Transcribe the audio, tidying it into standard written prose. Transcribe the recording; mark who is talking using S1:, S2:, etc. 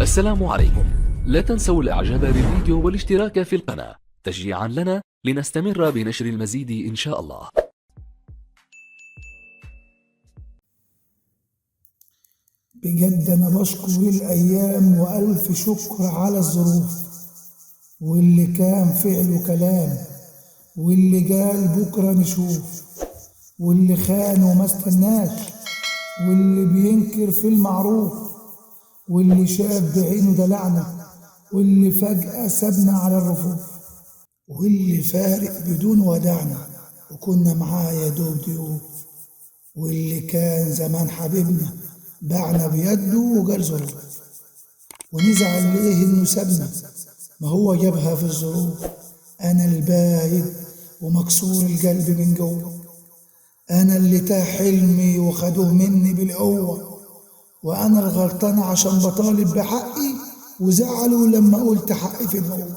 S1: السلام عليكم. لا تنسوا الاعجاب بالفيديو والاشتراك في القناة تشجيعا لنا لنستمر بنشر المزيد إن شاء الله.
S2: بجد أنا بشكر الأيام وألف شكر على الظروف، واللي كان فعله كلام، واللي قال بكرة نشوف، واللي خان وما استناش، واللي بينكر في المعروف، واللي شاف بعينه دلعنا، واللي فجأة سابنا على الرفوف، واللي فارق بدون ودعنا وكنا معاه يا دوب ضيوف، واللي كان زمان حبيبنا باعنا بيده وجال ظروف، ونزعل ليه انه سابنا ما هو جابها في الظروف. انا البايد ومكسور القلب من جوه، انا اللي تاه حلمي وخدوه مني بالقوة، وانا الغلطان عشان بطالب بحقي وزعلوا لما قلت حقي في النور.